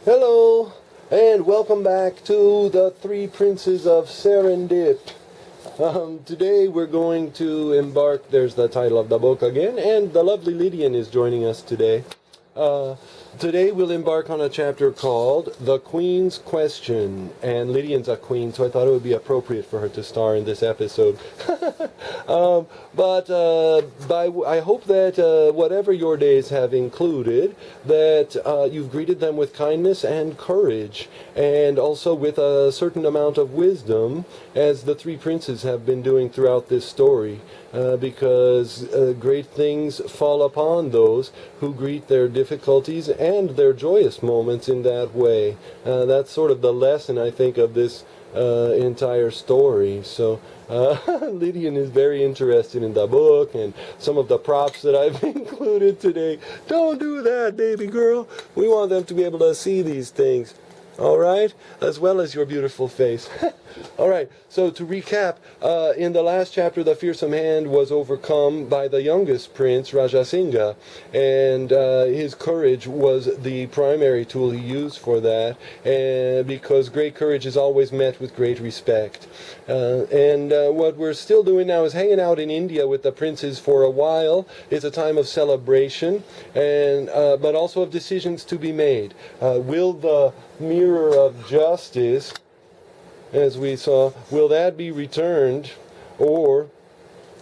Hello, and welcome back to the Three Princes of Serendip. Today we're going to embark, there's the title of the book again, and the lovely Lydian is joining us today. Today we'll embark on a chapter called The Queen's Question, and Lydian's a queen, so I thought it would be appropriate for her to star in this episode. I hope that whatever your days have included, that you've greeted them with kindness and courage, and also with a certain amount of wisdom, as the three princes have been doing throughout this story, because great things fall upon those who greet their difficulties and their joyous moments in that way. That's sort of the lesson, I think, of this entire story. So Lydian is very interested in the book and some of the props that I've included today. Don't do that, baby girl. We want them to be able to see these things. All right? As well as your beautiful face. All right, so to recap, in the last chapter, the fearsome hand was overcome by the youngest prince, Rajasingha, and his courage was the primary tool he used for that, and because great courage is always met with great respect. What we're still doing now is hanging out in India with the princes for a while. It's a time of celebration, and but also of decisions to be made. Will the mirror of justice, as we saw, will that be returned, or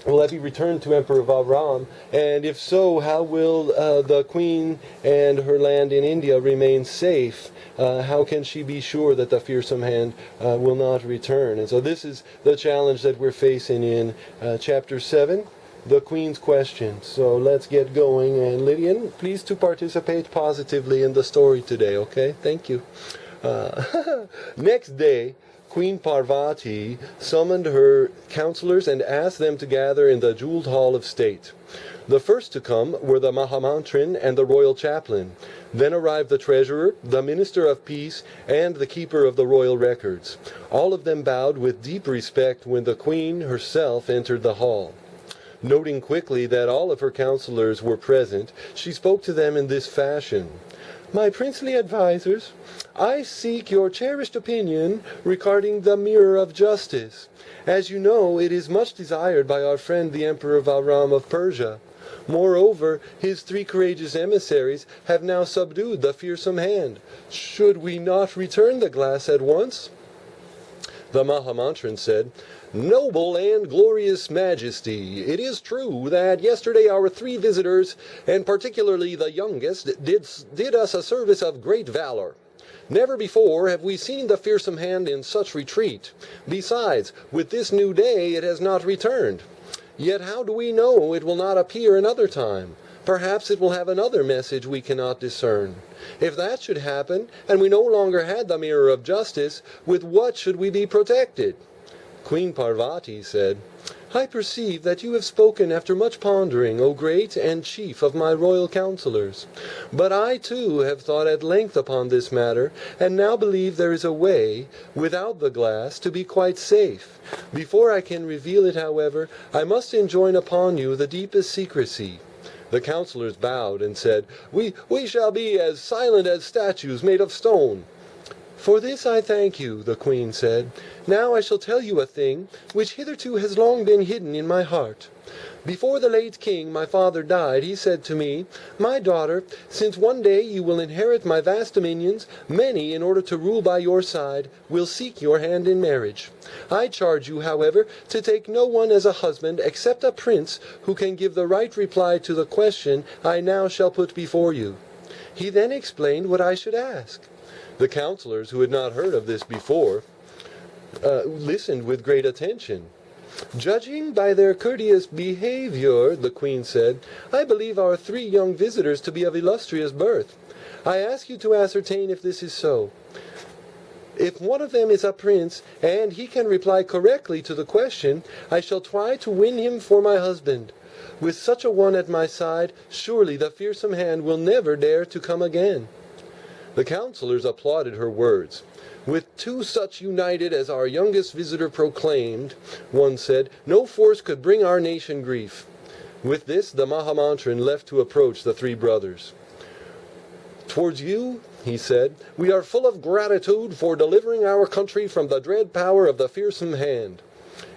will that be returned to Emperor Valram? And if so, how will the queen and her land in India remain safe? How can she be sure that the fearsome hand will not return? And so this is the challenge that we're facing in chapter 7, the Queen's Question. So let's get going. And Lydian, please to participate positively in the story today, okay? Thank you. Next day, Queen Parvathi summoned her counselors and asked them to gather in the jeweled hall of state. The first to come were the Mahamantrin and the Royal Chaplin. Then arrived the treasurer, the minister of peace, and the keeper of the royal records. All of them bowed with deep respect when the queen herself entered the hall. Noting quickly that all of her counselors were present, she spoke to them in this fashion. "My princely advisers, I seek your cherished opinion regarding the mirror of justice. As you know, it is much desired by our friend the Emperor Valram of Persia. Moreover, his 3 courageous emissaries have now subdued the fearsome hand. Should we not return the glass at once?" The Mahamantrin said, "Noble and glorious Majesty, it is true that yesterday our 3 visitors, and particularly the youngest, did us a service of great valor. Never before have we seen the fearsome hand in such retreat. Besides, with this new day it has not returned. Yet how do we know it will not appear another time? Perhaps it will have another message we cannot discern. If that should happen, and we no longer had the mirror of justice, with what should we be protected?" Queen Parvati said, "I perceive that you have spoken after much pondering, O great and chief of my royal counselors. But I too have thought at length upon this matter, and now believe there is a way, without the glass, to be quite safe. Before I can reveal it, however, I must enjoin upon you the deepest secrecy." The counselors bowed and said, We shall be as silent as statues made of stone." "For this I thank you," the queen said. "Now I shall tell you a thing which hitherto has long been hidden in my heart. Before the late king, my father, died, he said to me, 'My daughter, since one day you will inherit my vast dominions, many, in order to rule by your side, will seek your hand in marriage. I charge you, however, to take no one as a husband except a prince who can give the right reply to the question I now shall put before you.' He then explained what I should ask." The counselors, who had not heard of this before, listened with great attention. "Judging by their courteous behavior," the queen said, "I believe our 3 young visitors to be of illustrious birth. I ask you to ascertain if this is so. If one of them is a prince, and he can reply correctly to the question, I shall try to win him for my husband. With such a one at my side, surely the fearsome hand will never dare to come again." The counselors applauded her words. "With 2 such united as our youngest visitor proclaimed," one said, "no force could bring our nation grief." With this, the Mahamantrin left to approach the 3 brothers. "Towards you he said, "we are full of gratitude for delivering our country from the dread power of the fearsome hand.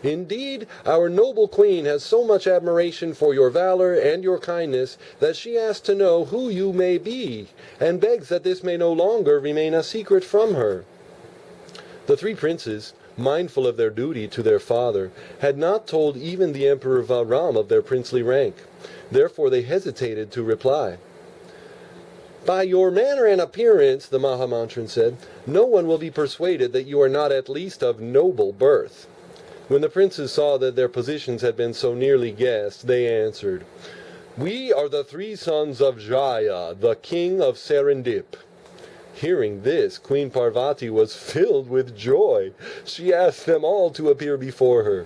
Indeed, our noble queen has so much admiration for your valor and your kindness that she asks to know who you may be, and begs that this may no longer remain a secret from her." The three princes, mindful of their duty to their father, had not told even the Emperor Valram of their princely rank. Therefore they hesitated to reply. "By your manner and appearance," the Mahamantrin said, "no one will be persuaded that you are not at least of noble birth." When the princes saw that their positions had been so nearly guessed, they answered, "We are the three sons of Jaiya, the king of Serendip." Hearing this, Queen Parvati was filled with joy. She asked them all to appear before her.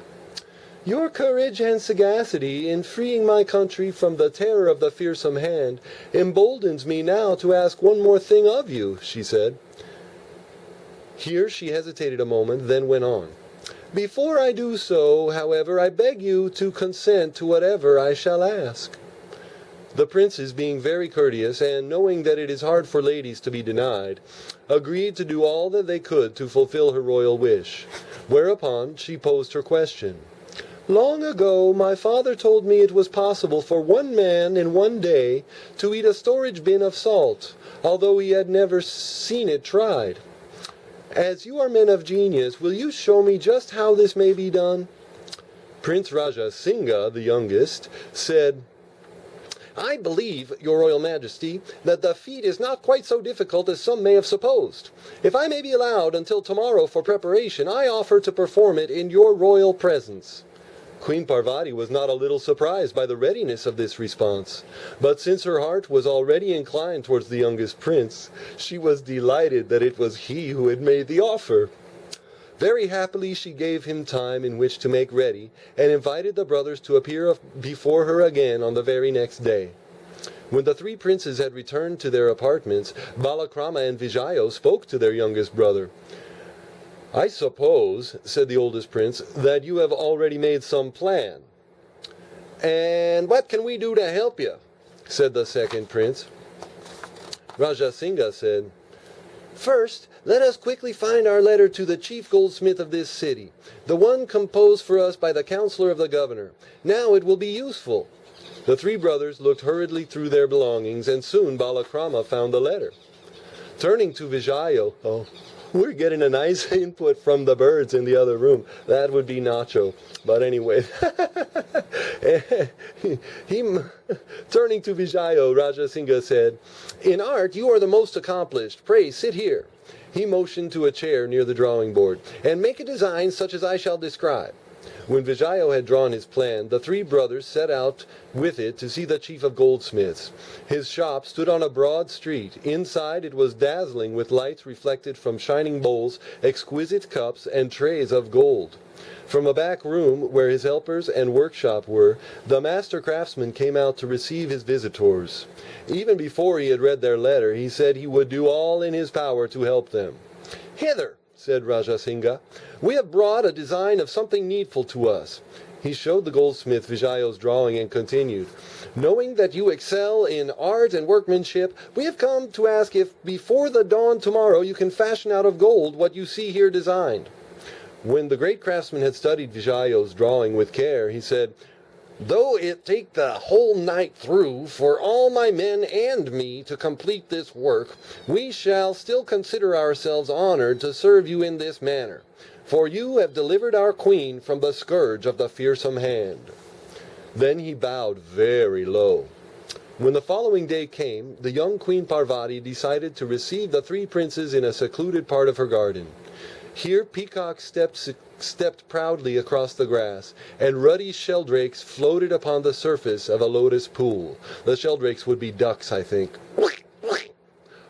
"Your courage and sagacity in freeing my country from the terror of the fearsome hand emboldens me now to ask one more thing of you," she said. Here she hesitated a moment, then went on. "Before I do so, however, I beg you to consent to whatever I shall ask." The princes, being very courteous, and knowing that it is hard for ladies to be denied, agreed to do all that they could to fulfill her royal wish. Whereupon she posed her question. "Long ago, my father told me it was possible for one man in one day to eat a storage bin of salt, although he had never seen it tried. As you are men of genius, will you show me just how this may be done?" Prince Rajasingha, the youngest, said, "I believe, your Royal Majesty, that the feat is not quite so difficult as some may have supposed. If I may be allowed until tomorrow for preparation, I offer to perform it in your royal presence." Queen Parvati was not a little surprised by the readiness of this response, but since her heart was already inclined towards the youngest prince, she was delighted that it was he who had made the offer. Very happily she gave him time in which to make ready, and invited the brothers to appear before her again on the very next day. When the three princes had returned to their apartments, Balakrama and Vijayo spoke to their youngest brother. "I suppose," said the oldest prince, "that you have already made some plan." "And what can we do to help you?" said the second prince. Rajasingha said, "First, let us quickly find our letter to the chief goldsmith of this city, the one composed for us by the counselor of the governor. Now it will be useful." The three brothers looked hurriedly through their belongings, and soon Balakrama found the letter. Turning to Vijayo, we're getting a nice input from the birds in the other room. That would be Nacho. But anyway, turning to Vijayo, Rajasingha said, "In art you are the most accomplished. Pray sit here." He motioned to a chair near the drawing board, "and make a design such as I shall describe." When Vijayo had drawn his plan, the three brothers set out with it to see the chief of goldsmiths. His shop stood on a broad street. Inside it was dazzling with lights reflected from shining bowls, exquisite cups, and trays of gold. From a back room, where his helpers and workshop were, the master craftsman came out to receive his visitors. Even before he had read their letter, he said he would do all in his power to help them. "Hither," said Rajasingha, "we have brought a design of something needful to us." He showed the goldsmith Vijayo's drawing and continued, "Knowing that you excel in art and workmanship, we have come to ask if before the dawn tomorrow you can fashion out of gold what you see here designed." When the great craftsman had studied Vijayo's drawing with care, he said, "Though it take the whole night through for all my men and me to complete this work, we shall still consider ourselves honored to serve you in this manner, for you have delivered our queen from the scourge of the fearsome hand." Then he bowed very low. When the following day came, the young Queen Parvati decided to receive the three princes in a secluded part of her garden. Here peacocks stepped proudly across the grass, and ruddy sheldrakes floated upon the surface of a lotus pool. The sheldrakes would be ducks, I think.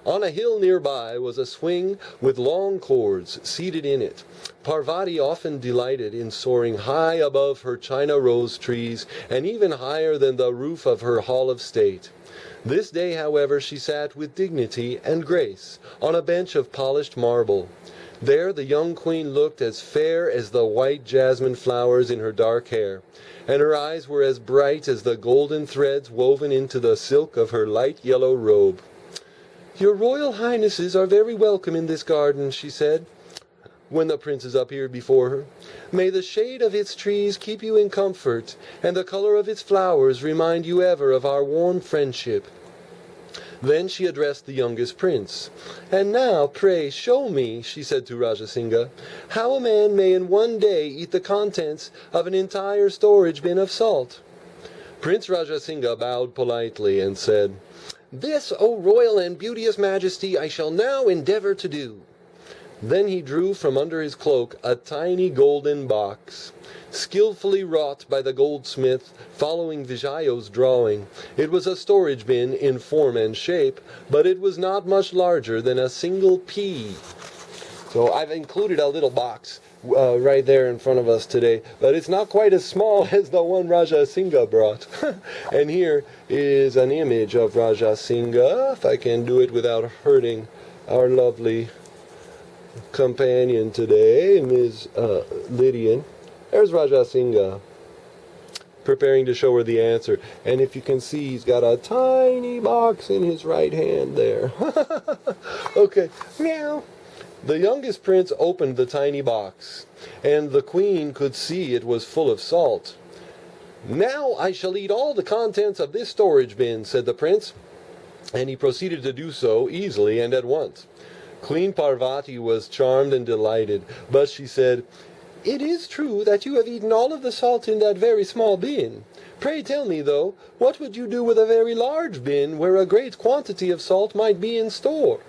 On a hill nearby was a swing with long cords seated in it. Parvati often delighted in soaring high above her china rose trees, and even higher than the roof of her hall of state. This day, however, she sat with dignity and grace on a bench of polished marble. There the young queen looked as fair as the white jasmine flowers in her dark hair, and her eyes were as bright as the golden threads woven into the silk of her light yellow robe. "Your royal highnesses are very welcome in this garden," she said, when the princes appeared before her. "May the shade of its trees keep you in comfort, and the color of its flowers remind you ever of our warm friendship." Then she addressed the youngest prince. "And now, pray, show me," she said to Rajasingha, "how a man may in one day eat the contents of an entire storage bin of salt." Prince Rajasingha bowed politely and said, "This, O royal and beauteous majesty, I shall now endeavor to do." Then he drew from under his cloak a tiny golden box, skillfully wrought by the goldsmith, following Vijayo's drawing. It was a storage bin in form and shape, but it was not much larger than a single pea. So I've included a little box right there in front of us today, but it's not quite as small as the one Rajasingha brought. And here is an image of Rajasingha, if I can do it without hurting our lovely companion today, Ms. Lydian. There's Rajasingha, preparing to show her the answer. And if you can see, he's got a tiny box in his right hand there. Okay, meow. The youngest prince opened the tiny box, and the queen could see it was full of salt. "Now I shall eat all the contents of this storage bin," said the prince, and he proceeded to do so easily and at once. Queen Parvathi was charmed and delighted, but she said, "It is true that you have eaten all of the salt in that very small bin. Pray tell me, though, what would you do with a very large bin where a great quantity of salt might be in store?"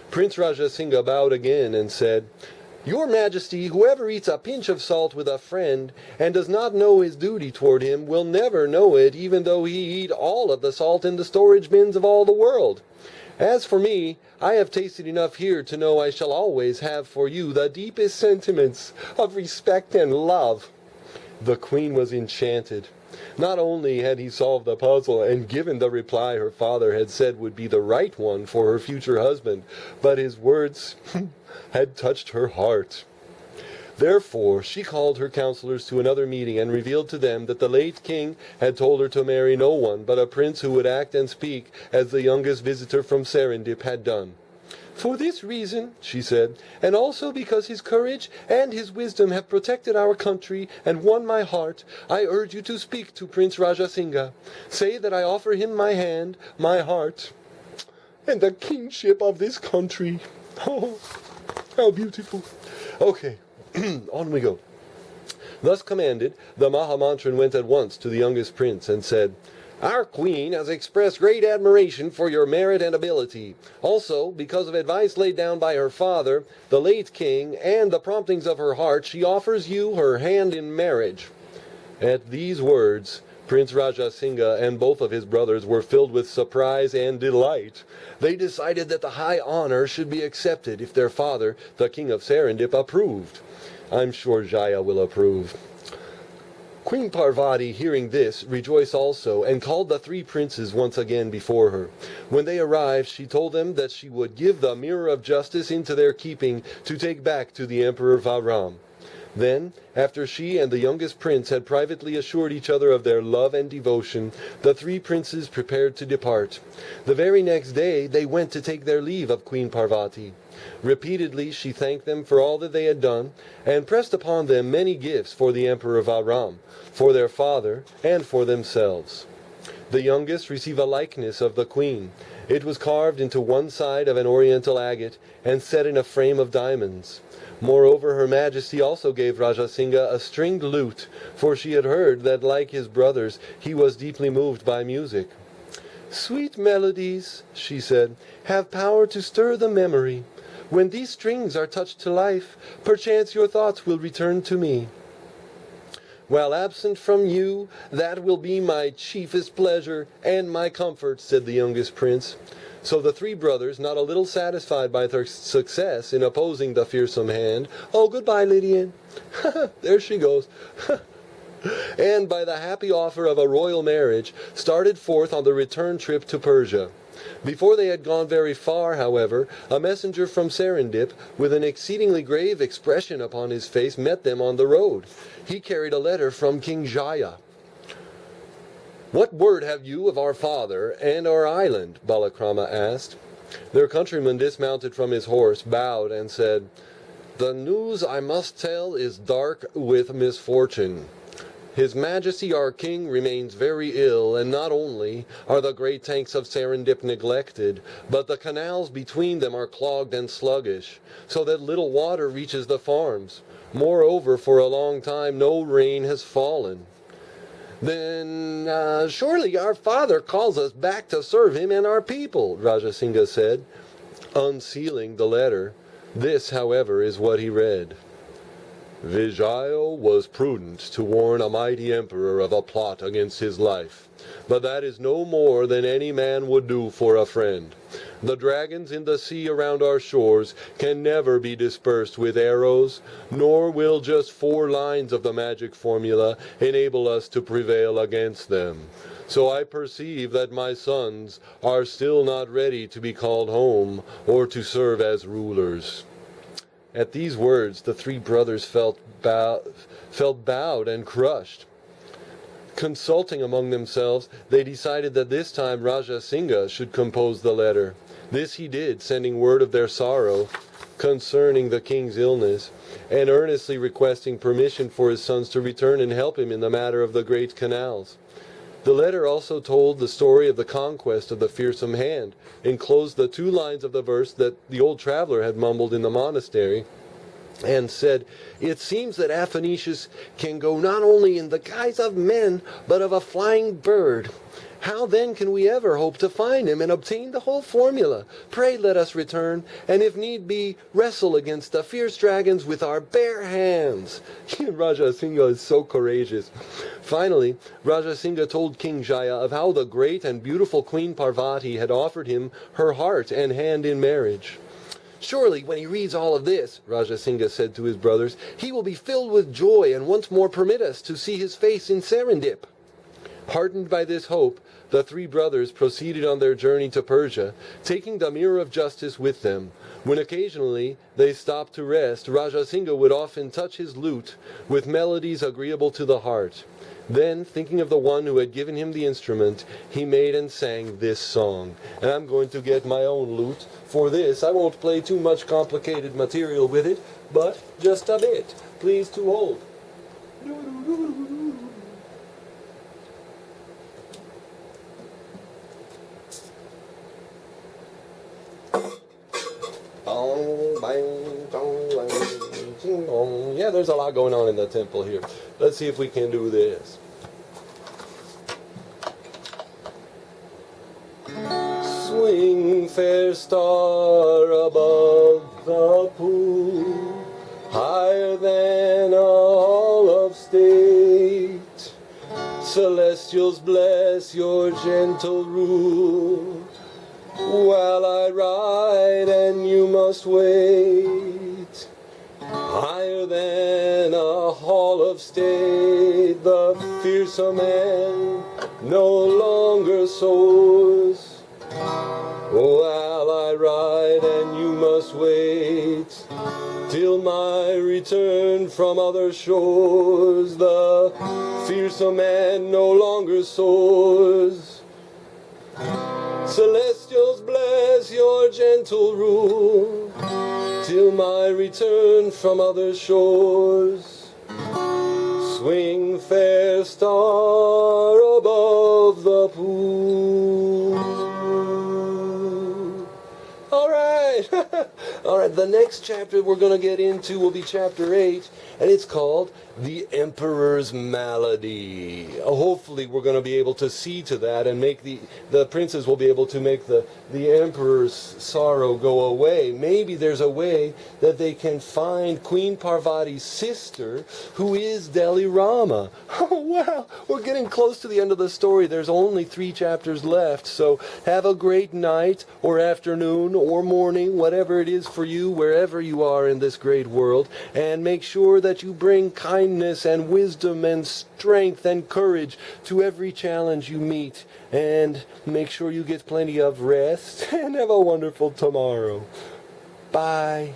Prince Rajasingha bowed again and said, "Your Majesty, whoever eats a pinch of salt with a friend and does not know his duty toward him will never know it, even though he eat all of the salt in the storage bins of all the world. As for me, I have tasted enough here to know I shall always have for you the deepest sentiments of respect and love." The queen was enchanted. Not only had he solved the puzzle and given the reply her father had said would be the right one for her future husband, but his words had touched her heart. Therefore, she called her counselors to another meeting and revealed to them that the late king had told her to marry no one but a prince who would act and speak as the youngest visitor from Serendip had done. "For this reason," she said, "and also because his courage and his wisdom have protected our country and won my heart, I urge you to speak to Prince Rajasingha. Say that I offer him my hand, my heart, and the kingship of this country." Oh, how beautiful. Okay. On we go. Thus commanded, the Mahamantrin went at once to the youngest prince and said, "Our queen has expressed great admiration for your merit and ability. Also, because of advice laid down by her father, the late king, and the promptings of her heart, she offers you her hand in marriage." At these words, Prince Rajasingha and both of his brothers were filled with surprise and delight. They decided that the high honor should be accepted if their father, the king of Serendip, approved. I'm sure Jaiya will approve. Queen Parvati, hearing this, rejoiced also, and called the three princes once again before her. When they arrived, she told them that she would give the mirror of justice into their keeping to take back to the Emperor Vajram. Then, after she and the youngest prince had privately assured each other of their love and devotion, the three princes prepared to depart. The very next day they went to take their leave of Queen Parvati. Repeatedly she thanked them for all that they had done, and pressed upon them many gifts for the Emperor Vajram, for their father, and for themselves. The youngest received a likeness of the queen. It was carved into one side of an oriental agate, and set in a frame of diamonds. Moreover, her majesty also gave Rajasingha a stringed lute, for she had heard that, like his brothers, he was deeply moved by music. "Sweet melodies," she said, "have power to stir the memory. When these strings are touched to life, perchance your thoughts will return to me. While absent from you, that will be my chiefest pleasure and my comfort," said the youngest prince. So the three brothers, not a little satisfied by their success in opposing the fearsome hand, "Oh, goodbye, Lydian." There she goes. And by the happy offer of a royal marriage, started forth on the return trip to Persia. Before they had gone very far, however, a messenger from Serendip, with an exceedingly grave expression upon his face, met them on the road. He carried a letter from King Jaiya. "What word have you of our father and our island?" Balakrama asked. Their countryman dismounted from his horse, bowed, and said, "The news I must tell is dark with misfortune. His Majesty our King remains very ill, and not only are the great tanks of Serendip neglected, but the canals between them are clogged and sluggish, so that little water reaches the farms. Moreover, for a long time no rain has fallen." "Then surely our father calls us back to serve him and our people," Rajasingha said, unsealing the letter. This, however, is what he read. "Vijayo was prudent to warn a mighty emperor of a plot against his life, but that is no more than any man would do for a friend. The dragons in the sea around our shores can never be dispersed with arrows, nor will just 4 lines of the magic formula enable us to prevail against them. So I perceive that my sons are still not ready to be called home or to serve as rulers." At these words, the 3 brothers felt bowed and crushed. Consulting among themselves, they decided that this time Rajasingha should compose the letter. This he did, sending word of their sorrow concerning the king's illness, and earnestly requesting permission for his sons to return and help him in the matter of the great canals. The letter also told the story of the conquest of the fearsome hand, enclosed the 2 lines of the verse that the old traveler had mumbled in the monastery, and said, "It seems that Athenicius can go not only in the guise of men, but of a flying bird. How then can we ever hope to find him and obtain the whole formula? Pray let us return, and if need be, wrestle against the fierce dragons with our bare hands." Rajasingha is so courageous. Finally, Rajasingha told King Jaiya of how the great and beautiful Queen Parvathi had offered him her heart and hand in marriage. "Surely, when he reads all of this," Rajasingha said to his brothers, "he will be filled with joy and once more permit us to see his face in Serendip." Heartened by this hope, the 3 brothers proceeded on their journey to Persia, taking the mirror of justice with them. When occasionally they stopped to rest, Rajasingha would often touch his lute with melodies agreeable to the heart. Then, thinking of the one who had given him the instrument, he made and sang this song. And I'm going to get my own lute for this. I won't play too much complicated material with it, but just a bit. Please to hold. Yeah, there's a lot going on in the temple here. Let's see if we can do this. Swing, fair star above the pool, higher than a hall of state. Celestials bless your gentle rule, while I ride and you must wait. Higher than a hall of state, the fearsome man no longer soars. While I ride and you must wait, till my return from other shores, the fearsome man no longer soars. Celestials bless your gentle rule, till my return from other shores. Swing, fair star above the pool. All right. All right, the next chapter we're going to get into will be chapter 8, and it's called The Emperor's Malady. Hopefully we're going to be able to see to that and make the princes will be able to make the emperor's sorrow go away. Maybe there's a way that they can find Queen Parvati's sister, who is Balakrama. Oh, wow, we're getting close to the end of the story. There's only 3 chapters left, so have a great night or afternoon or morning, whatever it is for you, wherever you are in this great world, and make sure that you bring kindness and wisdom and strength and courage to every challenge you meet, and make sure you get plenty of rest, and have a wonderful tomorrow. Bye.